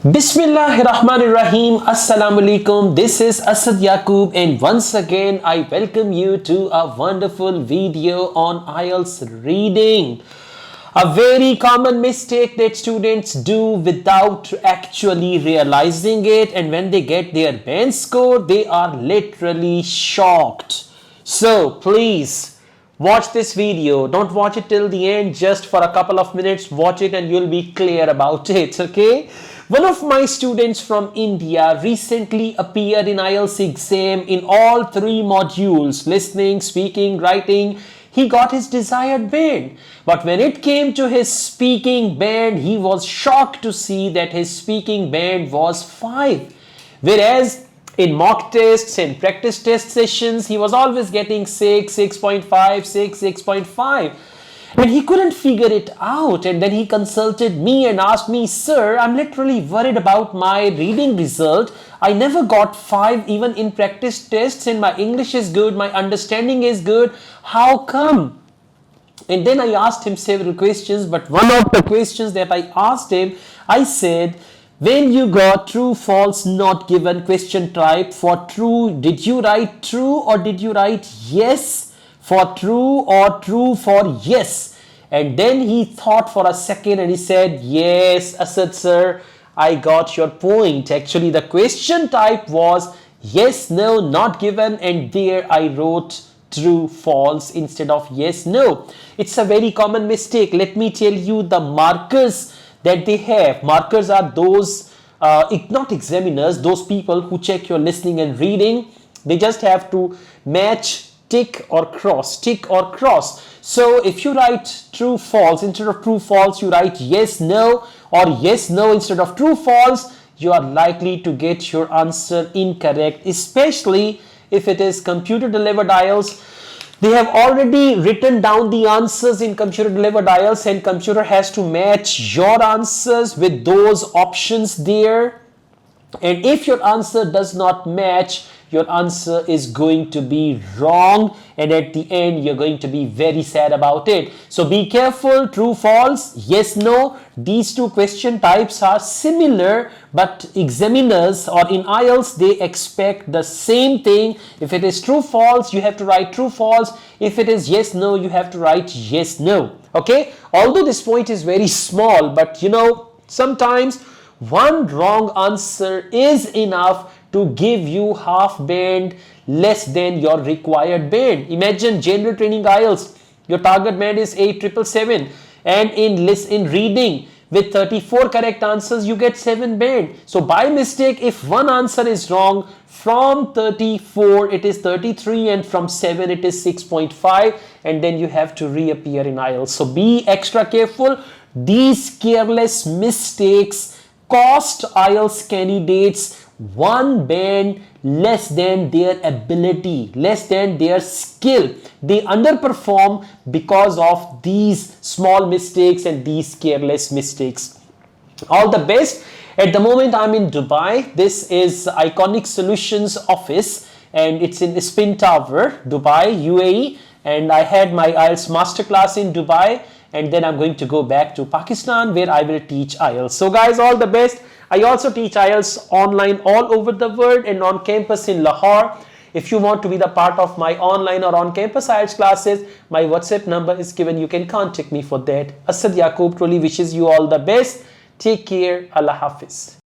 Bismillahirrahmanirrahim. Assalamu alaikum. This is Asad Yaqub, and once again I welcome you to a wonderful video on IELTS reading. A very common mistake that students do without actually realizing it, and when they get their band score they are literally shocked. So please watch this video. Don't watch it till the end, just for a couple of minutes. Watch it and you'll be clear about it, okay? One of my students from India recently appeared in IELTS exam in all three modules: listening, speaking, writing. He got his desired band. But when it came to his speaking band, he was shocked to see that his speaking band was 5. Whereas in mock tests and practice test sessions, he was always getting 6, 6.5, 6, 6.5. And he couldn't figure it out, and then he consulted me and asked me, "Sir, I'm literally worried about my reading result. I never got 5 even in practice tests, and my English is good, my understanding is good. How come?" And then I asked him several questions, but one of the questions that I asked him, I said, when you got true, false, not given question type, for true, did you write true or did you write yes for true or true for yes? And then he thought for a second and he said, "Yes, Asad sir, I got your point. Actually, the question type was yes, no, not given, and there I wrote true, false instead of yes, no." It's a very common mistake. Let me tell you the markers that they have. Markers are those, not examiners, those people who check your listening and reading. They just have to match tick or cross, tick or cross. So if you write true, false, instead of true, false, you write yes, no, or yes, no instead of true, false, you are likely to get your answer incorrect, especially if it is computer delivered IELTS. They have already written down the answers in computer delivered IELTS, and computer has to match your answers with those options there. And if your answer does not match, your answer is going to be wrong, and at the end you're going to be very sad about it. So be careful. True, false, yes, no, these two question types are similar, but examiners or in IELTS they expect the same thing. If it is true, false, you have to write true, false. If it is yes, no, you have to write yes, no. Okay, although this point is very small, but you know, sometimes one wrong answer is enough to give you half band less than your required band. Imagine general training IELTS, your target band is 8,777, and in reading with 34 correct answers you get 7 band. So by mistake, if one answer is wrong, from 34 it is 33, and from 7 it is 6.5, and then you have to reappear in IELTS. So be extra careful. These careless mistakes cost IELTS candidates 1 band less than their ability, less than their skill. They underperform because of these small mistakes and these careless mistakes. All the best. At the moment I'm in Dubai. This is Iconic Solutions office, and it's in Spin Tower, Dubai, UAE, and I had my IELTS masterclass in Dubai, and then I'm going to go back to Pakistan where I will teach IELTS. So guys, all the best. I also teach IELTS online all over the world and on campus in Lahore. If you want to be the part of my online or on campus IELTS classes, my WhatsApp number is given. You can contact me for that. Asad Yaqub truly wishes you all the best. Take care. Allah Hafiz.